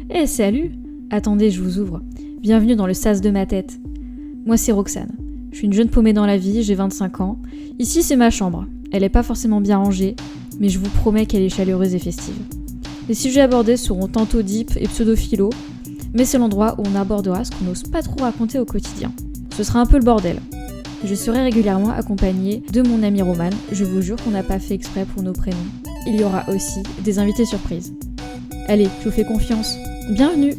Eh salut! Attendez, je vous ouvre. Bienvenue dans le sas de ma tête. Moi c'est Roxane. Je suis une jeune paumée dans la vie, j'ai 25 ans. Ici c'est ma chambre. Elle est pas forcément bien rangée, mais je vous promets qu'elle est chaleureuse et festive. Les sujets abordés seront tantôt deep et pseudo-philo, mais c'est l'endroit où on abordera ce qu'on n'ose pas trop raconter au quotidien. Ce sera un peu le bordel. Je serai régulièrement accompagnée de mon ami Roman. Je vous jure qu'on n'a pas fait exprès pour nos prénoms. Il y aura aussi des invités surprises. Allez, je vous fais confiance. Bienvenue!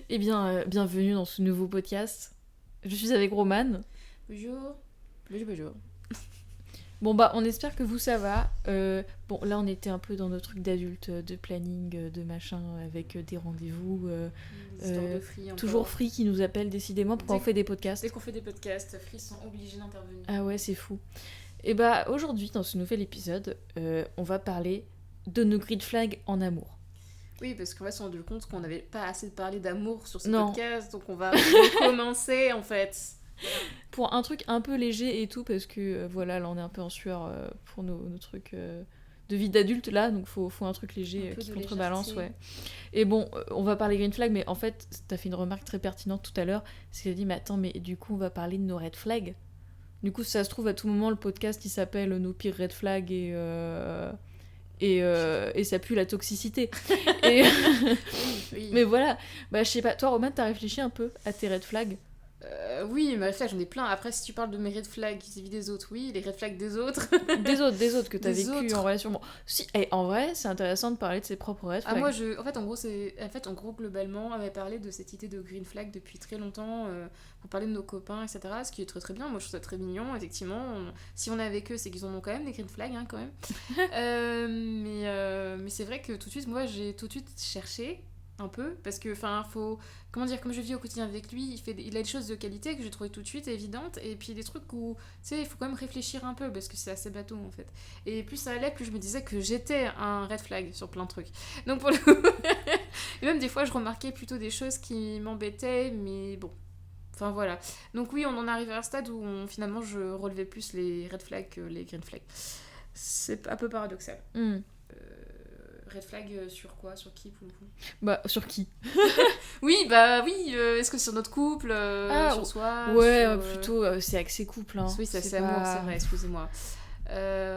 Eh bien, bienvenue dans ce nouveau podcast. Je suis avec Roman. Bonjour. Bonjour. Bon bah, on espère que vous ça va. Bon, là on était un peu dans nos trucs d'adultes, de planning, de machin, avec des rendez-vous. De Free toujours Free qui nous appelle décidément pour qu'on fait des podcasts. Dès qu'on fait des podcasts, Free sont obligés d'intervenir. Ah ouais, c'est fou. Et bah, aujourd'hui, dans ce nouvel épisode, on va parler de nos green flags en amour. Oui, parce qu'on va se rendre compte qu'on n'avait pas assez parlé d'amour sur ce Non. podcast, donc on va recommencer en fait. Pour un truc un peu léger et tout, parce que voilà, là on est un peu en sueur pour nos trucs de vie d'adulte là, donc faut un truc léger qui contrebalance, ouais. Et bon, on va parler green flag, mais en fait, t'as fait une remarque très pertinente tout à l'heure, c'est que t'as dit, mais attends, mais du coup on va parler de nos red flags. Du coup, ça se trouve, à tout moment, le podcast il s'appelle Nos pires red flags et ça pue la toxicité. Et... oui. Mais voilà, bah je sais pas, toi Roman, t'as réfléchi un peu à tes red flags? Oui, mes red flags, j'en ai plein. Après, si tu parles de mes red flags vis-à-vis des autres, oui, les red flags des autres. des autres que t'as Des vécu autres. en relation. Bon, si, en vrai, c'est intéressant de parler de ses propres red flags. Moi, en gros, globalement, on avait parlé de cette idée de green flag depuis très longtemps, pour parler de nos copains, etc. Ce qui est très très bien. Moi, je trouve ça très mignon, effectivement. Si on est avec eux, c'est qu'ils en ont quand même des green flags, hein, quand même. Mais c'est vrai que tout de suite, moi, j'ai tout de suite cherché un peu, parce que, enfin, faut... Comment dire, comme je vis au quotidien avec lui, il a des choses de qualité que j'ai trouvé tout de suite évidentes, et puis des trucs où, tu sais, il faut quand même réfléchir un peu, parce que c'est assez bateau, en fait. Et plus ça allait, plus je me disais que j'étais un red flag sur plein de trucs. Donc pour le coup... Et même des fois, je remarquais plutôt des choses qui m'embêtaient, mais bon. Enfin voilà. Donc oui, on en arrive à un stade où finalement je relevais plus les red flags que les green flags. C'est un peu paradoxal. Red flag sur quoi? Sur qui pour le coup? Bah, sur qui? Oui, est-ce que sur notre couple, sur soi? Ouais, plutôt, c'est axé couple. Hein. Oui, c'est amour, c'est vrai, excusez-moi.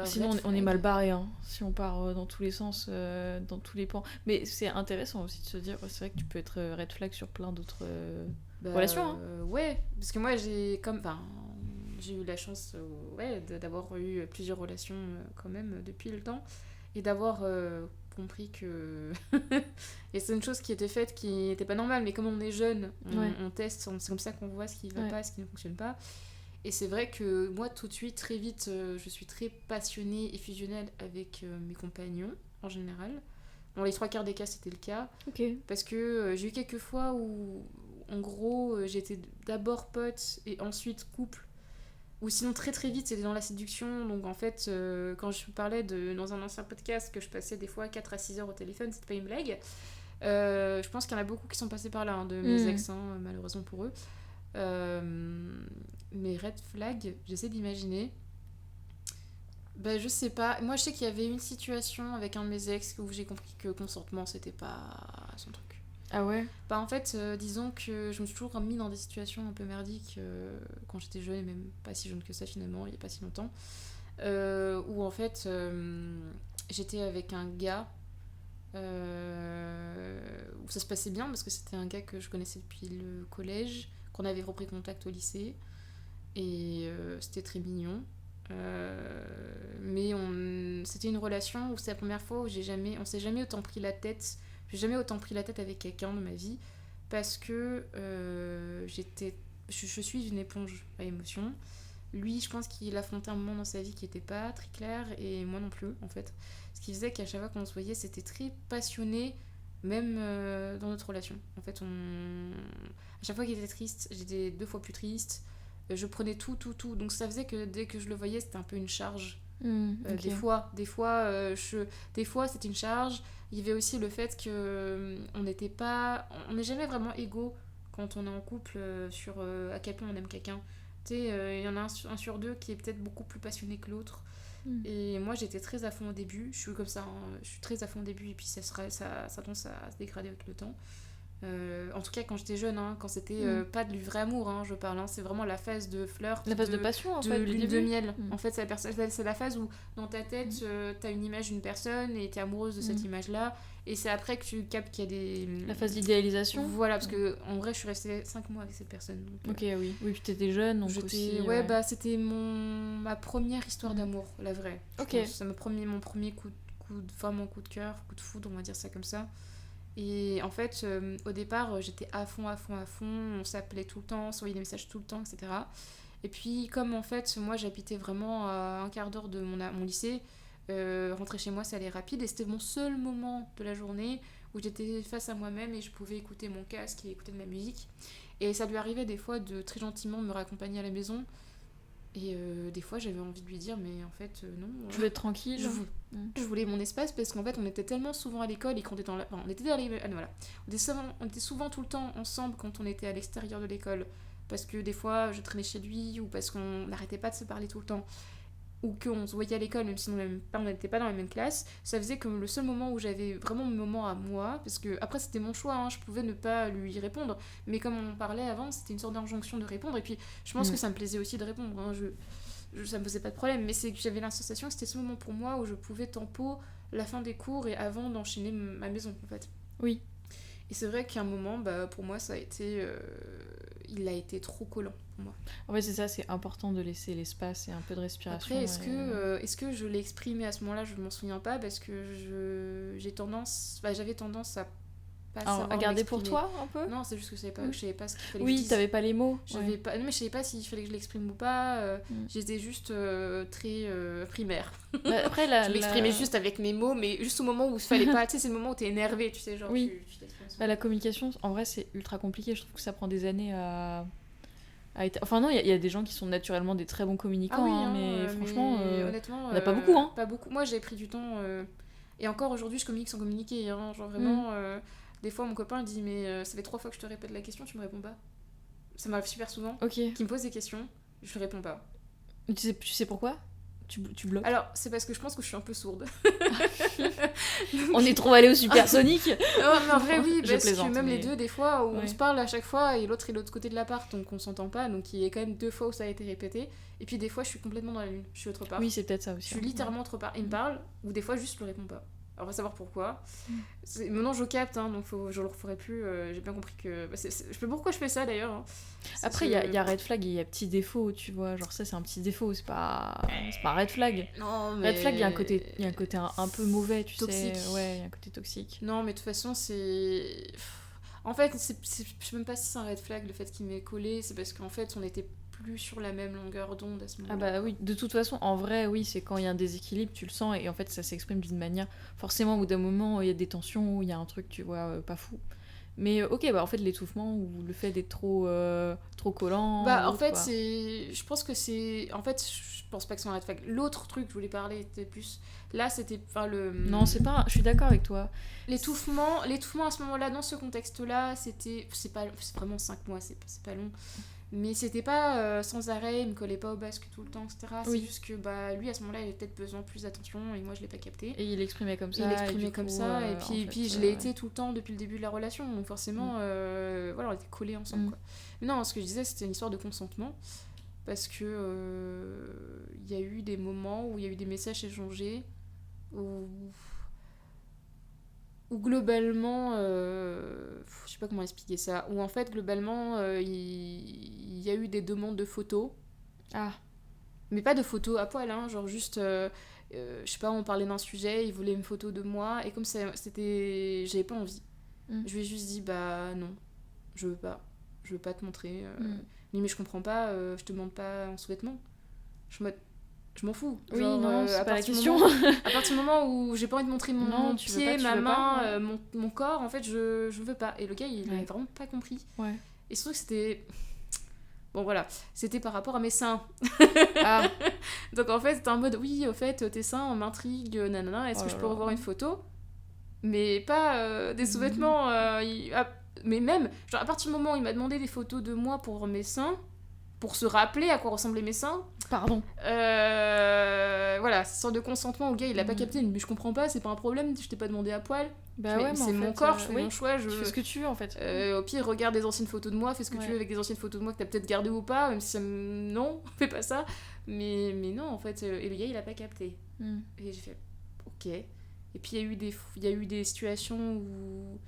Sinon, on est mal barré, hein, si on part dans tous les sens, dans tous les pans. Mais c'est intéressant aussi de se dire, c'est vrai que tu peux être red flag sur plein d'autres relations. Hein. Ouais, parce que moi j'ai eu la chance d'avoir eu plusieurs relations quand même depuis le temps, et d'avoir compris que et c'est une chose qui était faite qui n'était pas normale, mais comme on est jeune, on teste, c'est comme ça qu'on voit ce qui va pas, ce qui ne fonctionne pas. Et c'est vrai que moi, tout de suite, très vite, je suis très passionnée et fusionnelle avec mes compagnons, en général. Bon, les 3/4 des cas, c'était le cas. Okay. Parce que j'ai eu quelques fois où, en gros, j'étais d'abord pote et ensuite couple. Ou sinon, très très vite, c'était dans la séduction. Donc en fait, quand je parlais dans un ancien podcast que je passais des fois 4 à 6 heures au téléphone, c'était pas une blague. Je pense qu'il y en a beaucoup qui sont passés par là, de mes ex, malheureusement pour eux. Mes red flags, j'essaie d'imaginer. Bah, je sais pas. Moi, je sais qu'il y avait une situation avec un de mes ex où j'ai compris que consentement, c'était pas son truc. Ah ouais? Bah, en fait, disons que je me suis toujours mis dans des situations un peu merdiques quand j'étais jeune, et même pas si jeune que ça finalement, il y a pas si longtemps. Où en fait, j'étais avec un gars où ça se passait bien parce que c'était un gars que je connaissais depuis le collège, qu'on avait repris contact au lycée, et c'était très mignon. Mais c'était une relation où c'est la première fois où on s'est jamais autant pris la tête. J'ai jamais autant pris la tête avec quelqu'un de ma vie, parce que je suis une éponge à émotions. Lui, je pense qu'il affrontait un moment dans sa vie qui était pas très clair, et moi non plus en fait. Ce qui faisait qu'à chaque fois qu'on se voyait, c'était très passionné, même dans notre relation. En fait, à chaque fois qu'il était triste, j'étais 2 fois plus triste. Je prenais tout. Donc ça faisait que dès que je le voyais, c'était un peu une charge. Okay. Des fois, c'était une charge. Il y avait aussi le fait que on n'est jamais vraiment égaux quand on est en couple sur à quel point on aime quelqu'un. Tu sais, il y en a un sur deux qui est peut-être beaucoup plus passionné que l'autre. Et moi, j'étais très à fond au début. Je suis comme ça, hein. Je suis très à fond au début et puis ça tendance à se dégrader avec le temps. En tout cas, quand j'étais jeune, hein, quand c'était pas du vrai amour, hein, je parle, hein, c'est vraiment la phase de flirt, La phase de passion, en de fait, du lune début. de miel. En fait, c'est la phase où dans ta tête, t'as une image d'une personne et t'es amoureuse de cette image-là. Et c'est après que tu captes qu'il y a des... La phase d'idéalisation. Voilà, parce que en vrai, je suis restée 5 mois avec cette personne. Donc, Ok, oui. Oui, puis t'étais jeune, donc aussi... Ouais, bah c'était ma première histoire d'amour, la vraie. Ok. C'est mon premier coup de cœur, coup de foudre, on va dire ça comme ça. Et en fait, au départ, j'étais à fond, on s'appelait tout le temps, on s'envoyait des messages tout le temps, etc. Et puis, comme en fait, moi j'habitais vraiment à un quart d'heure de mon lycée, rentrer chez moi ça allait rapide et c'était mon seul moment de la journée où j'étais face à moi-même et je pouvais écouter mon casque et écouter de ma musique. Et ça lui arrivait des fois de très gentiment me raccompagner à la maison. Et des fois, j'avais envie de lui dire, mais en fait, non. Je voulais être tranquille. Je voulais mon espace parce qu'en fait, on était tellement souvent à l'école et qu'on était on était voilà. On était souvent tout le temps ensemble quand on était à l'extérieur de l'école. Parce que des fois, je traînais chez lui ou parce qu'on n'arrêtait pas de se parler tout le temps. Ou qu'on se voyait à l'école, même si on n'était pas dans la même classe. Ça faisait que le seul moment où j'avais vraiment mon moment à moi, parce que après, c'était mon choix, hein, je pouvais ne pas lui répondre. Mais comme on parlait avant, c'était une sorte d'injonction de répondre. Et puis, je pense que ça me plaisait aussi de répondre. Hein, ça me posait pas de problème, mais c'est que j'avais la sensation que c'était ce moment pour moi où je pouvais tempo la fin des cours et avant d'enchaîner ma maison, en fait. Oui. Et c'est vrai qu'à un moment, bah, pour moi, ça a été... il a été trop collant pour moi. En fait, c'est ça, c'est important de laisser l'espace et un peu de respiration. Après, est-ce que je l'ai exprimé à ce moment-là? Je m'en souviens pas parce que j'avais tendance à pas savoir à garder m'exprimer. pour toi un peu? Non, c'est juste que je savais pas ce qu'il fallait que je Oui, dise. t'avais pas les mots. Non, mais je savais pas s'il fallait que je l'exprime ou pas. J'étais juste très primaire. Bah, après, je m'exprimais juste avec mes mots, mais juste au moment où il fallait pas. Tu sais, c'est le moment où t'es énervé, tu sais, genre. Oui. La communication, en vrai, c'est ultra compliqué. Je trouve que ça prend des années à être... Enfin non, il y a des gens qui sont naturellement des très bons communicants, mais franchement, honnêtement, on n'a pas beaucoup. Hein. Pas beaucoup. Moi, j'ai pris du temps. Et encore aujourd'hui, je communique sans communiquer. Hein, genre vraiment, des fois, mon copain il dit, mais ça fait 3 fois que je te répète la question, tu me réponds pas. Ça m'arrive super souvent. Ok. Qui me pose des questions, je réponds pas. Tu sais pourquoi? Tu bloques? Alors, c'est parce que je pense que je suis un peu sourde. On est trop allé au supersonique. Non, mais en vrai, oui, parce plaisante, que même mais... les deux, des fois, où on se parle à chaque fois et l'autre est de l'autre côté de l'appart, donc on s'entend pas, donc il y a quand même 2 fois où ça a été répété. Et puis des fois, je suis complètement dans la lune, je suis autre part. Oui, c'est peut-être ça aussi. Je suis littéralement autre part. Il me parle, ou des fois, juste je le réponds pas. Alors, on va savoir pourquoi. Maintenant, je capte, hein, donc je le referai plus. J'ai bien compris que. Bah, je sais pourquoi je fais ça d'ailleurs. Hein. Après, il y a red flag et il y a petit défaut, tu vois. Genre, ça, c'est un petit défaut, c'est pas un red flag. Non, mais. Red flag, il y a un côté un peu mauvais, tu toxique. sais. Ouais, il y a un côté toxique. Non, mais de toute façon, c'est. En fait, je sais même pas si c'est un red flag le fait qu'il m'ait collé, c'est parce qu'en fait, on était plus sur la même longueur d'onde à ce moment-là. Ah bah oui, de toute façon, en vrai, oui, c'est quand il y a un déséquilibre, tu le sens, et en fait, ça s'exprime d'une manière... Forcément, au bout d'un moment, il y a des tensions, il y a un truc, tu vois, pas fou. Mais ok, bah en fait, l'étouffement ou le fait d'être trop collant... Bah en fait, je pense que c'est... En fait, je pense pas que c'est un red flag. L'autre truc que je voulais parler était plus... Là, c'était... Enfin, Non, c'est pas... Je suis d'accord avec toi. L'étouffement à ce moment-là, dans ce contexte-là, c'était... C'est vraiment 5 mois, c'est pas long. Mais c'était pas sans arrêt, il me collait pas au basque tout le temps, etc. C'est juste que bah, lui, à ce moment-là, il avait peut-être besoin de plus d'attention et moi, je l'ai pas capté. Et il exprimait comme ça. Et puis je l'ai été tout le temps depuis le début de la relation. Donc forcément, voilà, on était collés ensemble. Quoi. Mais non, ce que je disais, c'était une histoire de consentement. Parce que il y a eu des moments où il y a eu des messages échangés où globalement, je sais pas comment expliquer ça, où en fait globalement il y a eu des demandes de photos. Ah. Mais pas de photos à poil, hein, genre juste, je sais pas, on parlait d'un sujet, il voulait une photo de moi, et comme c'était, j'avais pas envie. Je lui ai juste dit, bah non, je veux pas te montrer. Mais je comprends pas, je te demande pas en sous-vêtements. Je m'en fous. Oui, genre, non, c'est pas la question. À partir du moment où j'ai pas envie de montrer mon pied, ma main, mon corps, en fait, je veux pas. Et le gars, il avait vraiment pas compris. Ouais. Et surtout que c'était... Bon, voilà. C'était par rapport à mes seins. Ah. Donc, en fait, c'était en mode, oui, au fait, tes seins m'intriguent, nanana, est-ce que je peux revoir une photo? Mais pas des sous-vêtements. Mais même, genre, à partir du moment où il m'a demandé des photos de moi pour mes seins, pour se rappeler à quoi ressemblaient mes seins. Pardon. Voilà, sans de consentement, le gars il a pas capté, mais je comprends pas, c'est pas un problème, je t'ai pas demandé à poil. Bah ouais, mais c'est mon corps, je fais mon choix. Tu fais ce que tu veux en fait. Au pire, regarde des anciennes photos de moi, fais ce que tu veux avec des anciennes photos de moi que t'as peut-être gardées ou pas, même si non, fais pas ça. Mais non, en fait, et le gars il a pas capté. Et j'ai fait ok. Et puis il y a eu des situations où,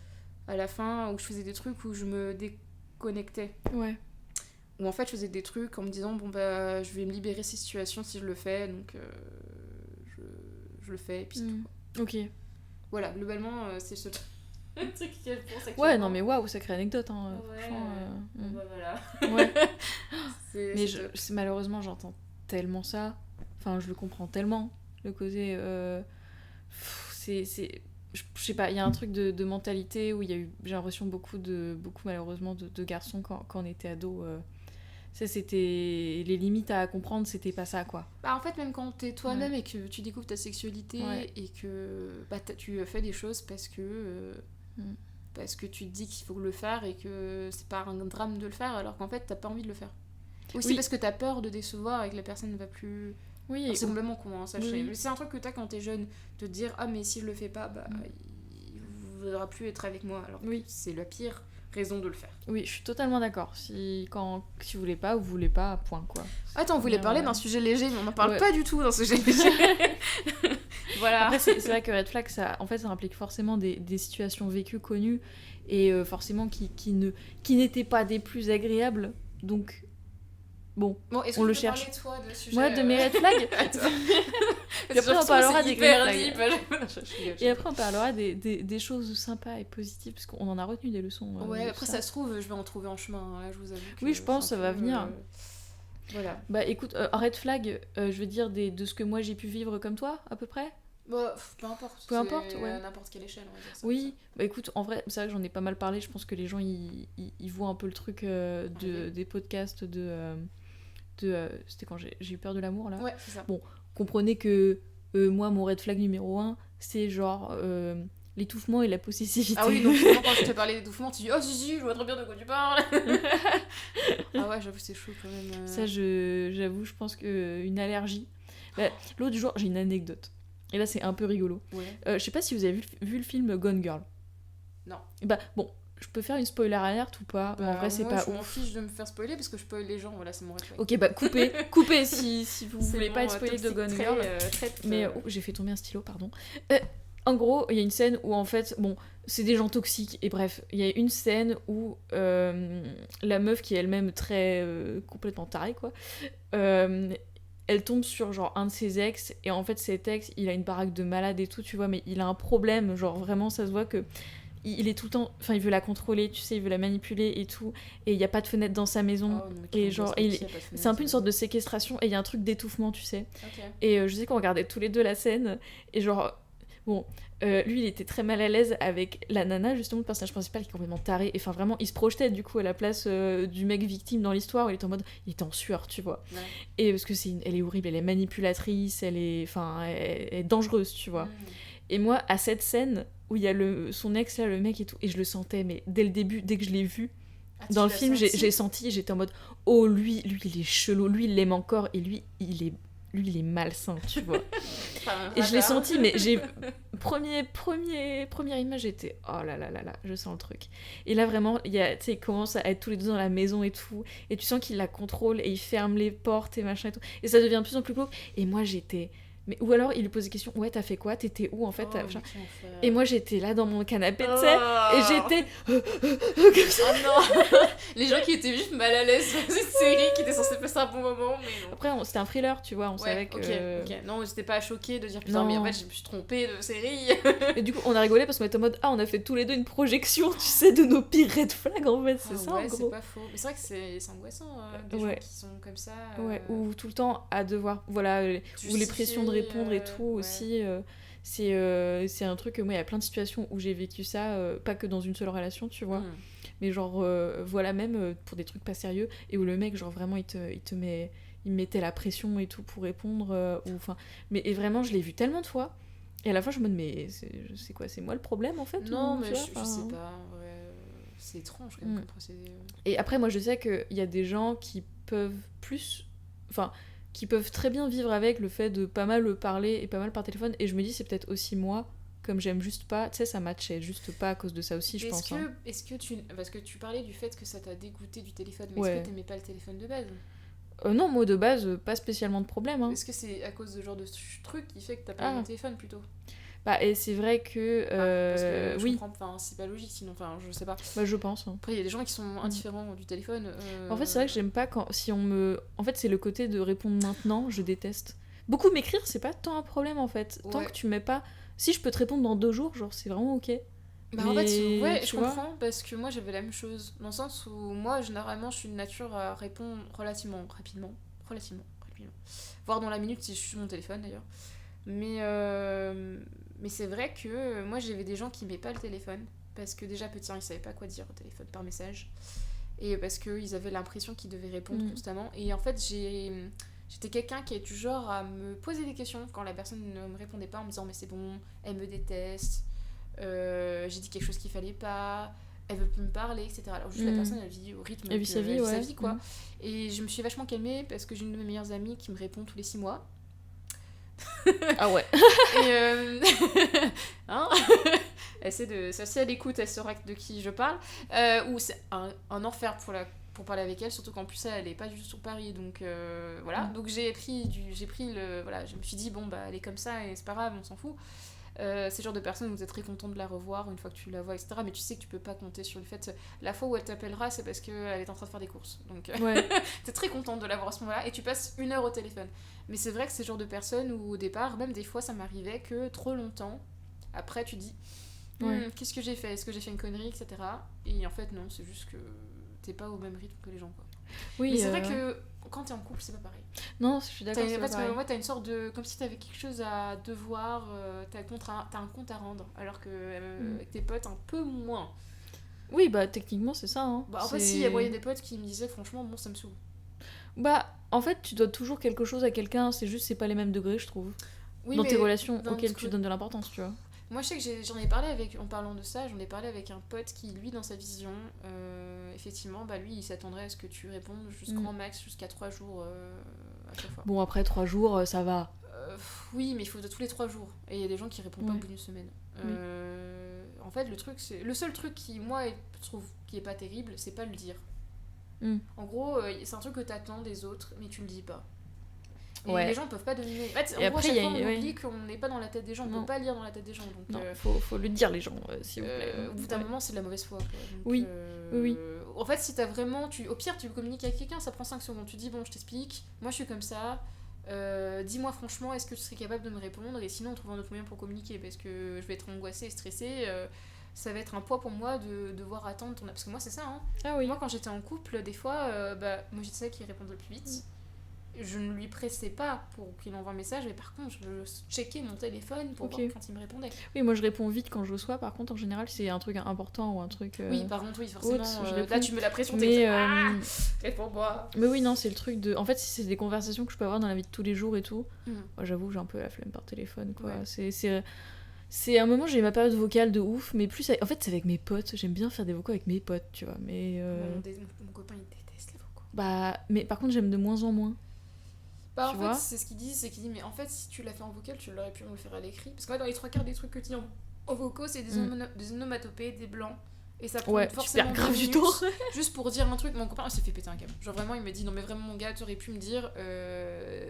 à la fin, où je faisais des trucs où je me déconnectais. Ouais. Où en fait je faisais des trucs en me disant bon bah je vais me libérer ces situations si je le fais, donc je le fais et puis c'est tout. Ok. Voilà, globalement c'est ce truc qui est pour ça. Ouais, non mais waouh, sacrée anecdote hein. Ouais. Franchement. Bah voilà. Ouais. Mais c'est malheureusement j'entends tellement ça. Enfin je le comprends tellement. Le côté je sais pas, il y a un truc de mentalité où il y a eu, j'ai l'impression, beaucoup malheureusement de garçons quand on était ado. Ça, c'était les limites à comprendre, c'était pas ça quoi. Bah en fait, même quand t'es toi-même et que tu découvres ta sexualité et que bah, tu fais des choses parce que tu te dis qu'il faut le faire et que c'est pas un drame de le faire, alors qu'en fait t'as pas envie de le faire. Aussi parce que t'as peur de décevoir et que la personne ne va plus. Oui, c'est complètement con, hein, ça. Oui. C'est un truc que t'as quand t'es jeune, te dire ah mais si je le fais pas, bah il voudra plus être avec moi. Alors c'est la pire raison de le faire. Oui, je suis totalement d'accord. Si vous voulez pas, vous voulez pas, point quoi. Attends, on voulait parler d'un sujet léger, mais on n'en parle pas du tout d'un sujet léger. Voilà. Après, c'est vrai que Red Flag, ça implique forcément des situations vécues, connues, et forcément qui n'étaient pas des plus agréables. Donc, bon est-ce on que le tu cherche. Parler, toi, de sujet, moi, de mes Red Flags. Puis après, on parlera des Green Flags. Et après, on parlera des choses sympas et positives, parce qu'on en a retenu des leçons. Ouais, après, ça se trouve, je vais en trouver en chemin. Là, je vous avoue. Oui, je pense, ça va venir. Voilà. Bah écoute, Red Flag, je veux dire de ce que moi j'ai pu vivre comme toi, à peu près. Peu importe. Peu importe, ouais. À n'importe quelle échelle, on va dire ça. Oui, bah écoute, en vrai, c'est vrai que j'en ai pas mal parlé. Je pense que les gens, ils voient un peu le truc des podcasts c'était quand j'ai eu peur de l'amour, là. Ouais, c'est ça. Bon, comprenez que moi, mon Red Flag numéro 1, c'est genre l'étouffement et la possessivité. Ah oui, donc quand je te parlais d'étouffement, tu dis oh si, je vois très bien de quoi tu parles. Ah ouais, j'avoue, c'est chaud quand même. Ça, j'avoue, je pense qu'une allergie. Bah, l'autre jour, j'ai une anecdote. Et là, c'est un peu rigolo. Ouais. Je sais pas si vous avez vu le film Gone Girl. Non. Bah, bon, je peux faire une spoiler alert ou pas. En vrai, c'est moi, pas je ouf. m'en fiche de me faire spoiler parce que je spoil les gens, voilà, c'est mon Red Flag. Ok, bah coupez si vous voulez pas être spoilé de Gone Girl. Mais j'ai fait tomber un stylo, pardon. En gros, il y a une scène où en fait, bon, c'est des gens toxiques, et bref, il y a une scène où la meuf qui est elle-même très complètement tarée, quoi, elle tombe sur genre un de ses ex, et en fait cet ex, il a une baraque de malade et tout, tu vois, mais il a un problème, genre vraiment ça se voit que il est tout le temps, enfin il veut la contrôler, tu sais, il veut la manipuler et tout, et il y a pas de fenêtre dans sa maison, et genre c'est un peu une sorte de séquestration, et il y a un truc d'étouffement, tu sais. Et je sais qu'on regardait tous les deux la scène, et genre bon, lui il était très mal à l'aise avec la nana, justement, le personnage principal qui est complètement taré, et enfin vraiment il se projetait du coup à la place du mec victime dans l'histoire, où il était en mode, il était en sueur, tu vois. Ouais. Et parce que elle est horrible, elle est manipulatrice, elle est dangereuse, tu vois. Et moi, à cette scène où il y a son ex là, le mec et tout, et je le sentais, mais dès le début, dès que je l'ai vu dans le film, j'ai senti, j'étais en mode, oh lui il est chelou, lui il l'aime encore, et lui il est malsain, tu vois. Et je l'ai senti, mais première image, j'étais oh là là là là, je sens le truc. Et là vraiment, tu sais, ils commencent à être tous les deux dans la maison et tout, et tu sens qu'il la contrôle et il ferme les portes et machin et tout, et ça devient de plus en plus glauque. Et moi j'étais, mais ou alors il lui pose des questions, ouais t'as fait quoi, t'étais où en fait, et moi j'étais là dans mon canapé, tu sais, et j'étais comme ça. Oh non. Les gens qui étaient juste mal à l'aise sur cette série, qui étaient censés passer un bon moment, mais non. Après c'était un thriller, tu vois, on savait que ok. Non, j'étais pas choquée de dire putain, mais en fait je me suis trompée de série. Et du coup on a rigolé parce qu'on était en mode on a fait tous les deux une projection, tu sais, de nos pires red flags en fait, c'est ça en gros. C'est pas faux, mais c'est vrai que c'est angoissant, des gens qui sont comme ça. Ou tout le temps à devoir, voilà, ou les pressions de répondre et tout aussi. C'est un truc, moi il y a plein de situations où j'ai vécu ça, pas que dans une seule relation, tu vois, mais genre voilà, même pour des trucs pas sérieux, et où le mec genre vraiment il me mettait la pression et tout pour répondre, et vraiment je l'ai vu tellement de fois, et à la fin je me dis mais c'est quoi, c'est moi le problème en fait, non, mais je sais pas, en vrai. c'est étrange quand même comme procédé. Et après, moi, je sais qu'il y a des gens qui peuvent qui peuvent très bien vivre avec le fait de pas mal parler et pas mal par téléphone. Et je me dis, c'est peut-être aussi moi, comme j'aime juste pas, tu sais, ça matchait juste pas à cause de ça aussi, je pense. Est-ce que tu... Parce que tu parlais du fait que ça t'a dégoûté du téléphone, mais Ouais. est-ce que t'aimais pas le téléphone de base ? Non, moi, de base, pas spécialement de problème. Hein. Est-ce que c'est à cause de ce genre de truc qui fait que t'as pas aimé le téléphone, plutôt ? Bah, et c'est vrai que... Parce que je oui. comprends, enfin, c'est pas logique sinon, enfin, je sais pas. Bah, je pense. Hein. Après, il y a des gens qui sont indifférents du téléphone. En fait, c'est vrai que j'aime pas quand... Si on me... En fait, c'est le côté de répondre maintenant, je déteste. Beaucoup m'écrire, c'est pas tant un problème, en fait. Tant que tu mets pas... Si je peux te répondre dans 2 jours, genre, c'est vraiment ok. Bah, en fait, ouais, je comprends, parce que moi, j'avais la même chose. Dans le sens où, moi, généralement, je suis une nature à répondre relativement rapidement. Voire dans la minute si je suis sur mon téléphone, d'ailleurs. Mais c'est vrai que moi j'avais des gens qui n'aimaient pas le téléphone parce que déjà petit ils savaient pas quoi dire au téléphone par message et parce qu'ils avaient l'impression qu'ils devaient répondre constamment et en fait j'étais quelqu'un qui est du genre à me poser des questions quand la personne ne me répondait pas en me disant mais c'est bon, elle me déteste, j'ai dit quelque chose qu'il fallait pas, elle veut plus me parler, etc. Alors juste la personne elle vit au rythme elle vit sa vie, quoi. Et je me suis vachement calmée parce que j'ai une de mes meilleures amies qui me répond tous les 6 mois. Ah ouais. Et hein si elle écoute, elle saura de qui je parle. Ou c'est un enfer pour parler avec elle, surtout qu'en plus elle est pas du tout sur Paris, donc voilà. Donc j'ai pris voilà, je me suis dit bon bah elle est comme ça et c'est pas grave, on s'en fout. C'est le genre de personne où tu es très content de la revoir une fois que tu la vois, etc. Mais tu sais que tu peux pas compter sur le fait. La fois où elle t'appellera, c'est parce qu'elle est en train de faire des courses. Donc, tu es très contente de la voir à ce moment-là et tu passes 1 heure au téléphone. Mais c'est vrai que c'est le genre de personne où, au départ, même des fois, ça m'arrivait que trop longtemps, après, tu dis qu'est-ce que j'ai fait ? Est-ce que j'ai fait une connerie, etc. Et en fait, non, c'est juste que t'es pas au même rythme que les gens, quoi. Oui, mais c'est vrai que quand t'es en couple, c'est pas pareil. Non, je suis d'accord. Moi, t'as une sorte de. Comme si t'avais quelque chose à devoir, t'as un compte à rendre, alors que avec tes potes, un peu moins. Oui, bah techniquement, c'est ça. Hein. Bah, en fait, si, il y a moyen des potes qui me disaient, franchement, bon, ça me saoule. Bah, en fait, tu dois toujours quelque chose à quelqu'un, c'est juste, c'est pas les mêmes degrés, je trouve. Oui, dans tes relations auxquelles tu donnes de l'importance, tu vois. Moi, je sais que j'en ai parlé en parlant de ça, j'en ai parlé avec un pote qui, lui, dans sa vision, effectivement, bah lui, il s'attendrait à ce que tu répondes jusqu'en max, jusqu'à 3 jours à chaque fois. Bon, après 3 jours, ça va. Oui, mais il faut de tous les 3 jours. Et il y a des gens qui répondent pas au bout d'une semaine. En fait, le seul truc qui, moi, je trouve qui est pas terrible, c'est pas le dire. En gros, c'est un truc que t'attends des autres, mais tu le dis pas. Et les gens peuvent pas deviner. En fait, en gros, à chaque fois, on oublie qu'on n'est pas dans la tête des gens, on peut pas lire dans la tête des gens. Donc, non, faut le dire, les gens, s'il vous plaît. Au bout d'un moment, c'est de la mauvaise foi. Quoi. Donc, oui. En fait, si t'as vraiment. Au pire, tu communiques avec quelqu'un, ça prend 5 secondes. Tu dis, bon, je t'explique, moi je suis comme ça. Dis-moi franchement, est-ce que tu serais capable de me répondre ? Et sinon, on trouve un autre moyen pour communiquer, parce que je vais être angoissée et stressée. Ça va être un poids pour moi de devoir attendre ton... Parce que moi, c'est ça. Hein. Ah oui. Moi, quand j'étais en couple, des fois, moi j'étais celle qui répondait le plus vite. Je ne lui pressais pas pour qu'il envoie un message, mais par contre, je checkais mon téléphone pour voir quand il me répondait. Oui, moi je réponds vite quand je reçois, par contre, en général, c'est un truc important ou un truc. Oui, par contre, oui, forcément. Là, tu mets la pression, réponds-moi. Mais oui, non, c'est le truc de. En fait, si c'est des conversations que je peux avoir dans la vie de tous les jours et tout, moi j'avoue, j'ai un peu la flemme par téléphone, quoi. Ouais. C'est un moment, j'ai ma période vocale de ouf, mais plus. En fait, c'est avec mes potes, j'aime bien faire des vocaux avec mes potes, tu vois. Mais. Mon copain, il déteste les vocaux. Bah, mais par contre, j'aime de moins en moins. Bah, en fait, c'est ce qu'il dit, mais en fait, si tu l'as fait en vocal, tu l'aurais pu me le faire à l'écrit. Parce que moi, dans les 3/4 des trucs que tu dis en vocaux, c'est des onomatopées, des blancs. Et ça prend forcément grave du tout. Juste pour dire un truc. Mon copain s'est fait péter un câble. Genre vraiment, il me dit, non mais vraiment, mon gars, tu aurais pu me dire,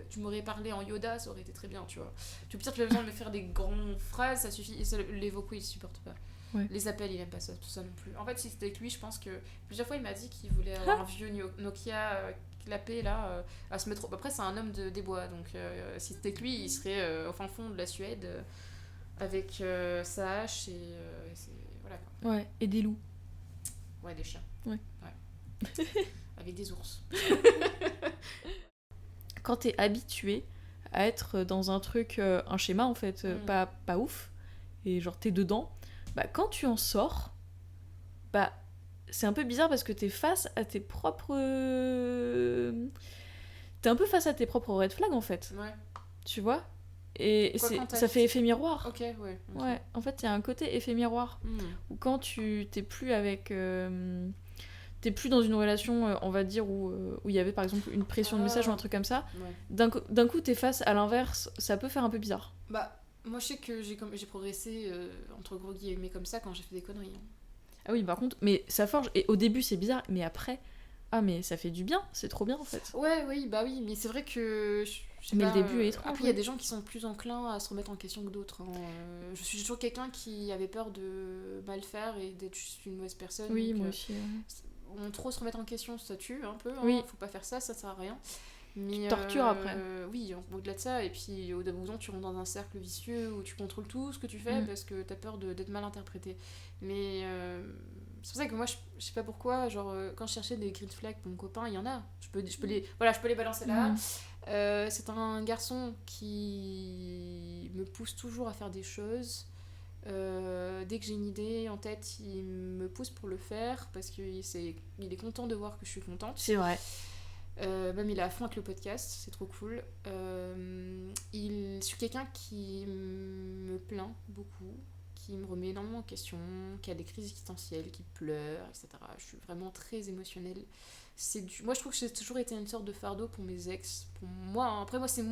tu m'aurais parlé en Yoda, ça aurait été très bien, tu vois. Tu peux besoin de me faire des grandes phrases, ça suffit. Et ça, les vocaux, il supporte pas. Ouais. Les appels, il aime pas ça, tout ça non plus. En fait, si c'était avec lui, je pense que plusieurs fois, il m'a dit qu'il voulait avoir un vieux Nokia clapé là, à se mettre. Après, c'est un homme des bois, donc si c'était avec lui, il serait au fin fond de la Suède avec sa hache et voilà quoi. Ouais, et des loups. Ouais, des chiens. Ouais. Avec des ours. Quand t'es habitué à être dans un truc, un schéma en fait, pas ouf, et genre t'es dedans. Bah, quand tu en sors, bah, c'est un peu bizarre parce que t'es face à tes propres... T'es un peu face à tes propres red flags, en fait. Ouais. Tu vois ? Et Quoi, quand t'as ça fait dit- effet miroir. Ok, ouais. ok. Ouais, en fait, il y a un côté effet miroir. Hmm. Où quand tu t'es plus avec. T'es plus dans une relation, on va dire, où il y avait par exemple une pression de message ou un truc comme ça. Ouais. D'un coup, t'es face à l'inverse, ça peut faire un peu bizarre. Bah, moi, je sais que j'ai progressé, entre gros guillemets, comme ça, quand j'ai fait des conneries. Hein. Ah oui, par contre, mais ça forge. Et au début, c'est bizarre, mais après. Ah, mais ça fait du bien, c'est trop bien en fait. Ouais, oui, bah oui, mais c'est vrai que... je sais Mais pas, le début est étrange, Après, il y a ouais. des gens qui sont plus enclins à se remettre en question que d'autres. Hein. Je suis toujours quelqu'un qui avait peur de mal faire et d'être juste une mauvaise personne. Oui, donc, moi aussi. on trop se remettre en question, ça tue un peu. Hein. Oui. Faut pas faire ça, ça sert à rien. Mais, Torture après. Oui, au-delà de ça, et puis au bout d'un moment, tu rentres dans un cercle vicieux où tu contrôles tout ce que tu fais parce que t'as peur d'être mal interprété. Mais c'est pour ça que moi, je sais pas pourquoi, genre, quand je cherchais des green flags pour mon copain, il y en a. Je peux les balancer là. C'est un garçon qui me pousse toujours à faire des choses. Dès que j'ai une idée en tête, il me pousse pour le faire parce qu'il est content de voir que je suis contente. C'est vrai. Même il est à fond avec le podcast, c'est trop cool. Je suis quelqu'un qui me plaint beaucoup, qui me remet énormément en question, qui a des crises existentielles, qui pleure, etc. Je suis vraiment très émotionnelle. Moi je trouve que j'ai toujours été une sorte de fardeau pour mes ex. Pour moi, hein. Après moi c'est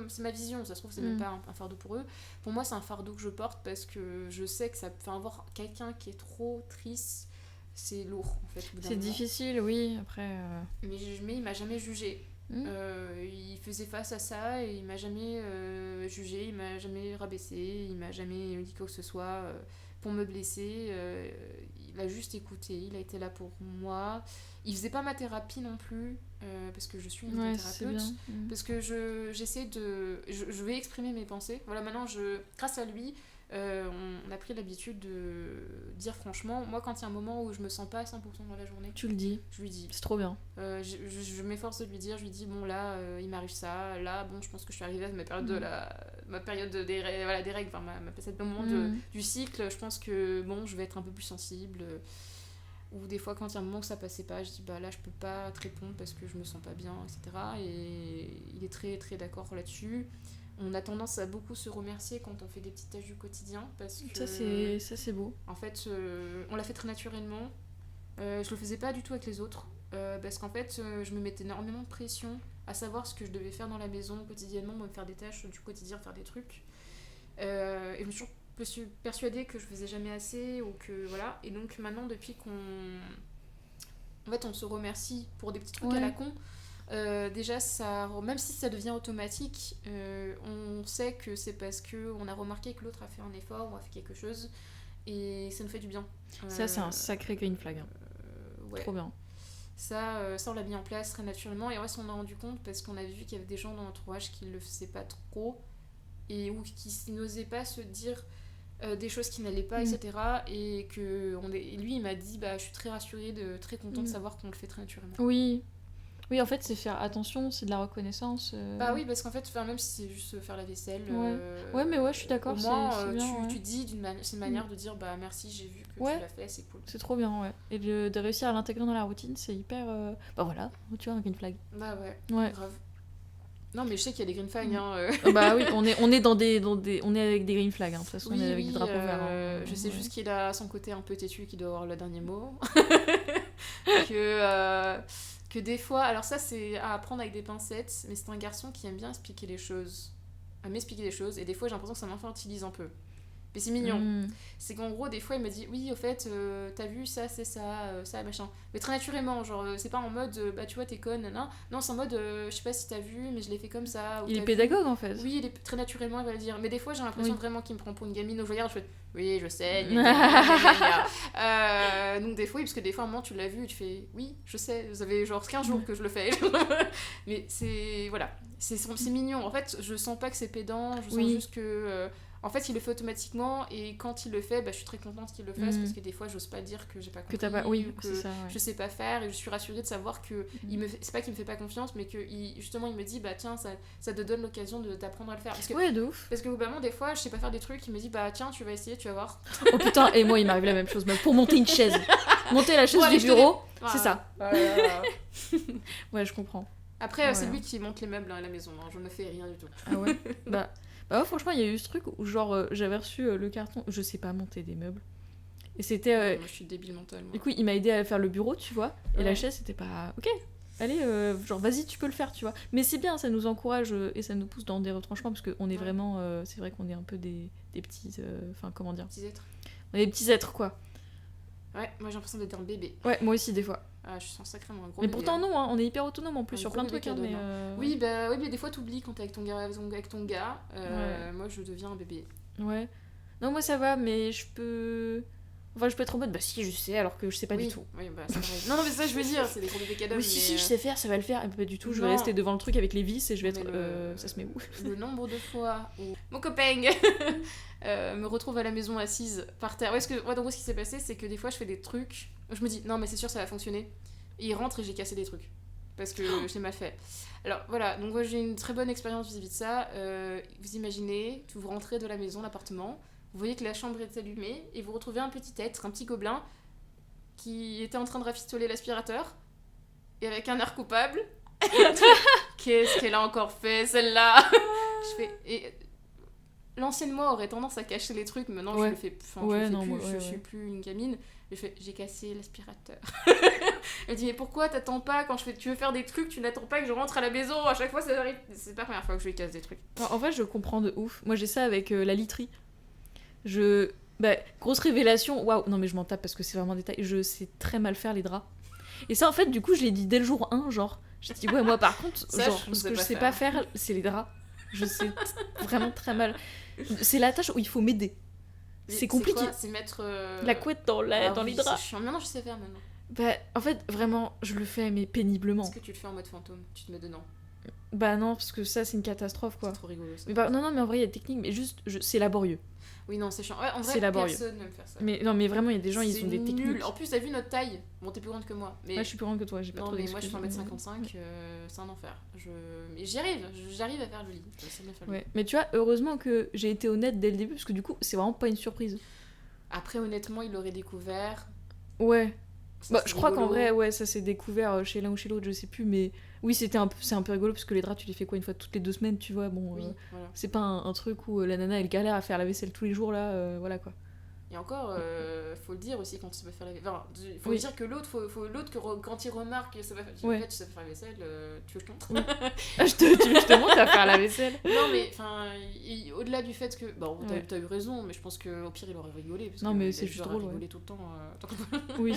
c'est ma vision, ça se trouve c'est même pas un fardeau pour eux. Pour moi c'est un fardeau que je porte parce que je sais que ça peut avoir quelqu'un qui est trop triste. C'est lourd en fait. C'est difficile, oui, après... Mais il m'a jamais jugé. Il faisait face à ça et il m'a jamais jugé, il m'a jamais rabaissé, il m'a jamais dit quoi que ce soit pour me blesser. Il a juste écouté, il a été là pour moi. Il faisait pas ma thérapie non plus parce que je suis une thérapeute. Parce que j'essaie de... Je vais exprimer mes pensées. Voilà, maintenant, grâce à lui... on a pris l'habitude de dire franchement, moi quand il y a un moment où je me sens pas à 100% dans la journée, tu le dis, je lui dis. C'est trop bien. Je m'efforce de lui dire, je lui dis bon là il m'arrive ça, là bon je pense que je suis arrivée à ma période des règles, enfin cet moment du cycle, je pense que bon je vais être un peu plus sensible. Ou des fois quand il y a un moment que ça passait pas, je dis bah là je peux pas te répondre parce que je me sens pas bien, etc. Et il est très très d'accord là-dessus. On a tendance à beaucoup se remercier quand on fait des petites tâches du quotidien parce que ça c'est beau. En fait, on l'a fait très naturellement. Je le faisais pas du tout avec les autres parce qu'en fait, je me mettais énormément de pression à savoir ce que je devais faire dans la maison quotidiennement, me faire des tâches du quotidien, faire des trucs. Et je me suis persuadée que je faisais jamais assez ou que voilà. Et donc maintenant, depuis en fait, on se remercie pour des petits trucs à la con. Déjà même si ça devient automatique, on sait que c'est parce qu'on a remarqué que l'autre a fait un effort ou a fait quelque chose et ça nous fait du bien. Ça c'est un sacré green flag. Ouais. Trop bien. Ça on l'a mis en place très naturellement et en vrai on s'en a rendu compte parce qu'on a vu qu'il y avait des gens dans l'entourage qui le faisaient pas trop ou qui n'osaient pas se dire des choses qui n'allaient pas, etc. Et lui il m'a dit bah, je suis très rassurée, très contente de savoir qu'on le fait très naturellement. Oui, en fait, c'est faire attention, c'est de la reconnaissance. Bah oui, parce qu'en fait, même si c'est juste faire la vaisselle... Ouais, mais ouais, je suis d'accord. Au moins, c'est bien, tu dis c'est une manière de dire bah merci, j'ai vu que tu l'as fait, c'est cool. C'est trop bien, ouais. Et de réussir à l'intégrer dans la routine, c'est hyper... Bah voilà, tu vois, un green flag. Bah ouais, grave. Non, mais je sais qu'il y a des green flags. Bah oui, on est on est avec des green flags, hein. De toute façon, on est avec des drapeaux verts. Je sais juste qu'il a son côté un peu têtu qui doit avoir le dernier mot. Que des fois, alors ça c'est à apprendre avec des pincettes, mais c'est un garçon qui aime bien expliquer les choses, et des fois j'ai l'impression que ça m'infantilise un peu. Mais c'est mignon. C'est qu'en gros, des fois, il me dit oui, au fait, t'as vu ça, c'est ça, ça, machin. Mais très naturellement, genre, c'est pas en mode bah tu vois, t'es conne, non, c'est en mode je sais pas si t'as vu, mais je l'ai fait comme ça. Ou il est pédagogue en fait. Oui, très naturellement, il va le dire. Mais des fois, j'ai l'impression vraiment qu'il me prend pour une gamine. Donc je regarde, je fais oui, je sais. Donc des fois, parce que des fois, à un moment, tu l'as vu, tu fais oui, je sais, vous avez genre 15 jours que je le fais. Mais c'est. Voilà, c'est mignon. En fait, je sens pas que c'est pédant, je sens juste que. En fait, il le fait automatiquement et quand il le fait, bah, je suis très contente qu'il le fasse parce que des fois, j'ose pas dire que j'ai pas compris ou que je sais pas faire et je suis rassurée de savoir que c'est pas qu'il me fait pas confiance, mais que justement il me dit bah tiens, ça te donne l'occasion de t'apprendre à le faire. Parce que, de ouf. Parce que globalement, des fois, je sais pas faire des trucs, il me dit bah tiens, tu vas essayer, tu vas voir. Oh putain, et moi il m'arrive la même chose, même pour monter une chaise. Monter la chaise du bureau, c'est ça. Ouais, je comprends. Après, c'est Ouais. lui qui monte les meubles à la maison, hein. Je ne fais rien du tout. Ah ouais. Bah ouais, franchement, il y a eu ce truc où genre j'avais reçu le carton, je sais pas monter des meubles. Et c'était Moi, je suis débile mentale. Moi. du coup, il m'a aidé à faire le bureau, tu vois. Et Ouais. la chaise, c'était pas OK. Allez, genre vas-y, tu peux le faire, tu vois. Mais c'est bien, ça nous encourage et ça nous pousse dans des retranchements parce qu'on est Ouais. vraiment c'est vrai qu'on est un peu des petits enfin comment dire. Petits êtres. On est des petits êtres quoi. Ouais, moi j'ai l'impression d'être un bébé. Ouais, moi aussi des fois. Ah, je suis sacrément un gros Mais bébé. pourtant non, hein, on est hyper autonome en plus Un sur gros plein de bébé trucs hein, cadeau, mais non. Oui, mais des fois t'oublies quand t'es avec ton gars. Moi je deviens un bébé. Ouais. Non, moi ça va, mais je peux être en mode bah si je sais alors que je sais pas Oui, du tout. oui, bah c'est pareil. Non, mais ça je veux dire, c'est des gros bébés cadeaux. Oui, si, je sais faire, ça va le faire. Et pas du tout, je vais Non. rester devant le truc avec les vis et je vais être. Mais Ça se met où Le nombre de fois où mon copain me retrouve à la maison assise par terre. Donc, ce qui s'est passé, c'est que des fois, je fais des trucs. Je me dis, non, mais c'est sûr, ça va fonctionner. Et il rentre et j'ai cassé des trucs. Parce que je l'ai mal fait. Alors voilà, donc moi j'ai une très bonne expérience vis-à-vis de ça. Vous imaginez, vous rentrez de la maison, l'appartement, vous voyez que la chambre est allumée et vous retrouvez un petit être, un petit gobelin qui était en train de rafistoler l'aspirateur et avec un air coupable. Qu'est-ce qu'elle a encore fait celle-là? Je fais et l'ancienne moi aurait tendance à cacher les trucs, maintenant je Ouais. le fais enfin, Ouais, je le fais non, plus, moi, je ouais, suis ouais. plus une gamine. Je fais j'ai cassé l'aspirateur. Elle dit mais pourquoi t'attends pas quand tu veux faire des trucs, tu n'attends pas que je rentre à la maison, à chaque fois ça arrive, c'est pas la première fois que je lui casse des trucs. En vrai, je comprends de ouf. Moi, j'ai ça avec la literie. Bah, grosse révélation. Waouh, non, mais je m'en tape parce que c'est vraiment un détail. Je sais très mal faire les draps. Et ça, en fait, du coup, je l'ai dit dès le jour 1. Genre, j'ai dit, ouais, moi, par contre, Ça, genre, je ne ce sais que je pas sais faire. pas faire, c'est les draps. Je sais vraiment très mal. C'est la tâche où il faut m'aider. Mais C'est compliqué. quoi c'est mettre La couette dans les oui, draps. c'est chiant. Maintenant je sais faire maintenant. Bah, en fait, vraiment, je le fais, mais péniblement. Est-ce que tu le fais en mode fantôme? Tu te mets dedans. Bah, non, parce que ça, c'est une catastrophe, quoi. C'est trop rigolo ça. Mais non, mais en vrai, il y a des techniques, mais juste, c'est laborieux. Oui, non, c'est chiant. Ouais, en vrai, C'est laborieux. personne n'aime faire ça. Mais non, mais vraiment, il y a des gens, ils C'est ont des nul. techniques. En plus, t'as vu notre taille. Bon, t'es plus grande que moi. Mais Moi, je suis plus grande que toi, j'ai pas non, trop mais moi je fais d'excuses, 1m55, c'est un enfer. Mais j'arrive à faire le lit. Je sais bien faire le lit. Ouais, mais tu vois, heureusement que j'ai été honnête dès le début, parce que du coup, c'est vraiment pas une surprise. Après, honnêtement, il l'aurait découvert. Ouais. Ça, Bah, c'est je crois qu'en rigolo. vrai, ouais, ça s'est découvert chez l'un ou chez l'autre, je sais plus, mais oui, c'est un peu rigolo, parce que les draps, tu les fais quoi, une fois toutes les 2 semaines, tu vois, bon, Oui, voilà. c'est pas un truc où la nana, elle galère à faire la vaisselle tous les jours, là, voilà, quoi. Et encore, faut le dire aussi quand tu sais pas faire la vaisselle. Enfin, faut Oui. dire que l'autre, quand il remarque que ça va faire, Ouais. en fait, tu sais pas faire la vaisselle, tu veux que je te montre. Oui. Ah, je te montre à faire la vaisselle. Non, mais enfin, au-delà du fait que. Bon, Ouais. t'as eu raison, mais je pense qu'au pire, il aurait rigolé. Parce Non, que mais il c'est a juste genre drôle, rigolé ouais. tout le temps. tant que- Oui.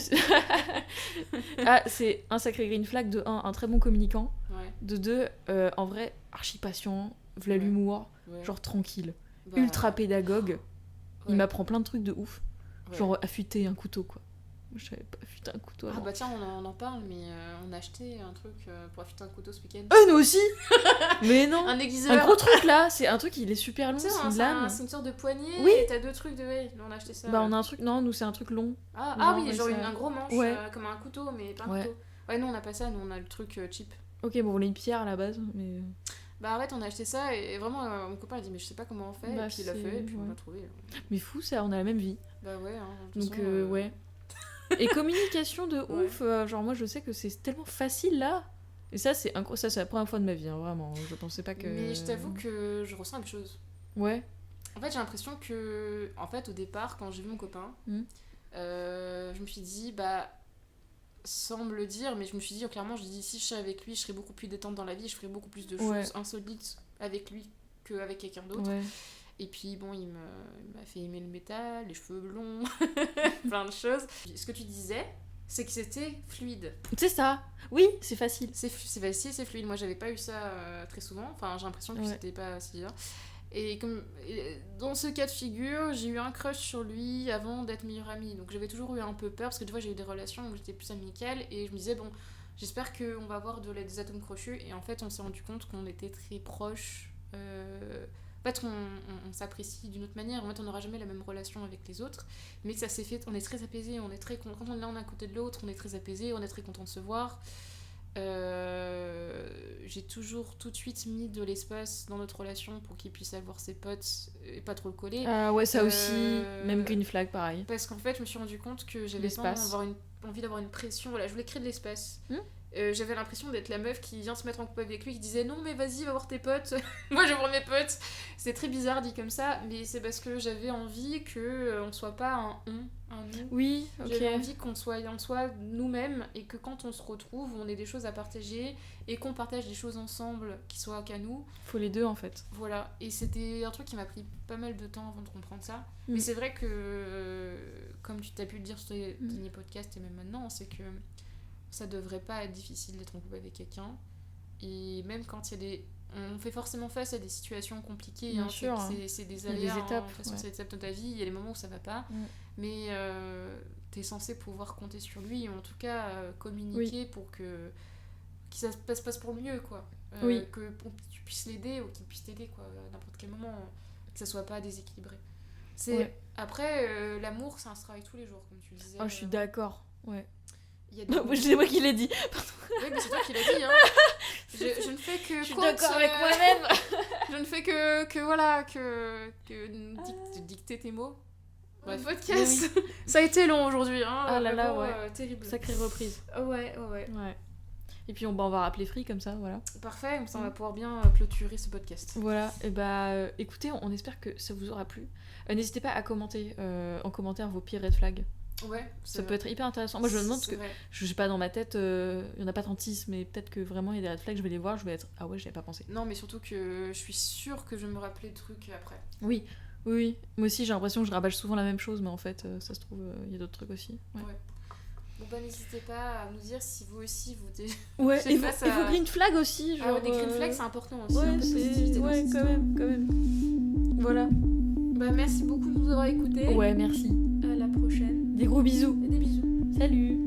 Ah, c'est un sacré green flag de 1, un très bon communicant, Ouais, de 2, en vrai, archi patient, v'là Ouais. l'humour, ouais. genre tranquille, Bah, ultra pédagogue. Il ouais, m'apprend plein de trucs de ouf. ouais. Genre affûter un couteau, quoi. Moi, je savais pas affûter un couteau Ah avant. bah tiens, on en parle, mais on a acheté un truc pour affûter un couteau ce week-end. Nous aussi. Mais non. Un aiguiseur. Un gros truc là, c'est un truc, il est super long, Tu sais, c'est hein, une lame. c'est une sorte de poignée. Oui. Et t'as 2 trucs de. Ouais, on a acheté ça. Bah on a un truc, non, nous c'est un truc long. Ah Non, oui, mais genre ça- un gros manche, Ouais. comme un couteau, mais pas un Ouais. couteau. Ouais, nous on a pas ça, nous on a le truc cheap. Ok, bon, on a une pierre à la base, mais. Bah arrête, on a acheté ça et vraiment mon copain a dit mais je sais pas comment on fait Bah, et puis il l'a c'est- fait et puis on ouais. l'a trouvé. Mais fou ça, on a la même vie. Bah ouais, hein, de toute Donc façon, ouais. Et communication de Ouais. ouf, genre moi je sais que c'est tellement facile là. Et ça c'est ça c'est la première fois de ma vie, hein, vraiment. Je pensais pas que. Mais je t'avoue que je ressens une chose. Ouais. En fait, j'ai l'impression que, en fait, au départ, quand j'ai vu mon copain, Mhm. je me suis dit, bah, sans me le dire, mais je me suis dit, clairement, je dis, si je suis avec lui, je serais beaucoup plus détente dans la vie, je ferais beaucoup plus de choses Ouais. insolites avec lui qu'avec quelqu'un d'autre. Ouais. Et puis, bon, il m'a fait aimer le métal, les cheveux blonds, plein de choses. Ce que tu disais, c'est que c'était fluide. C'est ça. Oui, c'est facile. C'est facile, c'est fluide. Moi, j'avais pas eu ça très souvent. Enfin, j'ai l'impression que Ouais. c'était pas si bien. Et dans ce cas de figure, j'ai eu un crush sur lui avant d'être meilleure amie. Donc j'avais toujours eu un peu peur parce que des fois j'ai eu des relations où j'étais plus amicale et je me disais, bon, j'espère qu'on va avoir des atomes crochus. Et en fait, on s'est rendu compte qu'on était très proches. En fait, on s'apprécie d'une autre manière. En fait, on n'aura jamais la même relation avec les autres. Mais ça s'est fait, on est très apaisés. On est très, quand on est l'un à côté de l'autre, on est très apaisés, on est très content de se voir. J'ai toujours tout de suite mis de l'espace dans notre relation pour qu'il puisse avoir ses potes et pas trop le coller. Ah ouais, ça aussi. Euh, Même green flag, pareil. Parce qu'en fait, je me suis rendu compte que j'avais pas L'espace. envie d'avoir une pression. Voilà, je voulais créer de l'espace. j'avais l'impression d'être la meuf qui vient se mettre en couple avec lui, qui disait non mais vas-y va voir tes potes, moi je vais voir mes potes. C'est très bizarre dit comme ça, mais c'est parce que j'avais envie que on soit pas un nous. Oui, ok. J'avais envie qu'on soit nous-mêmes et que quand on se retrouve, on ait des choses à partager et qu'on partage des choses ensemble qui soient qu'à nous. Faut les deux en fait. Voilà, et c'était un truc qui m'a pris pas mal de temps avant de comprendre ça. Mm. Mais c'est vrai que, comme tu t'as pu le dire sur tes derniers podcasts et même maintenant, c'est que ça devrait pas être difficile d'être en couple avec quelqu'un. Et même quand il y a des... On fait forcément face à des situations compliquées. Bien sûr. C'est des Il y a aléas. des étapes, De toute façon, ouais. c'est des étapes de ta vie. Il y a des moments où ça va pas. Mais t'es censé pouvoir compter sur lui. Ou en tout cas, communiquer pour que ça se passe pour le mieux, quoi. Que tu puisses l'aider ou qu'il puisse t'aider, quoi. À n'importe quel moment. Que ça soit pas déséquilbré. Après, l'amour, c'est un travail tous les jours, comme tu disais. Oh, je suis d'accord. Ouais. Il y a des... C'est moi qui l'ai dit. Oui, mais c'est toi qui l'as dit, hein. Je ne fais que... Je suis d'accord avec moi-même. Je ne fais que voilà, que dicter tes mots. Bref, podcast. Oui. Ça a été long aujourd'hui, hein. Ah là là, ouais. Terrible. Sacrée reprise. Ouais. Et puis on va rappeler Free comme ça, voilà. Parfait, comme ça on va pouvoir bien clôturer ce podcast. Voilà, et écoutez, on espère que ça vous aura plu. N'hésitez pas à commenter en commentaire vos pires red flags. Ouais, ça peut être hyper intéressant. Moi je me demande parce que je sais pas, dans ma tête, il y en a pas 36, mais peut-être que vraiment il y a des red flags, je vais les voir, je vais être ah ouais, j'y avais pas pensé. Non, mais surtout que je suis sûre que je vais me rappeler de trucs après. Oui. Moi aussi j'ai l'impression que je rabâche souvent la même chose, mais en fait ça se trouve il y a d'autres trucs aussi. Ouais. Bon bah n'hésitez pas à nous dire si vous aussi vous ouais, et vos green flags aussi, genre des green flags c'est important aussi. Ouais, c'est quand même. Voilà. Bah merci beaucoup de nous avoir écoutés. Ouais, merci. À la prochaine. Des gros bisous. Et des bisous. Salut.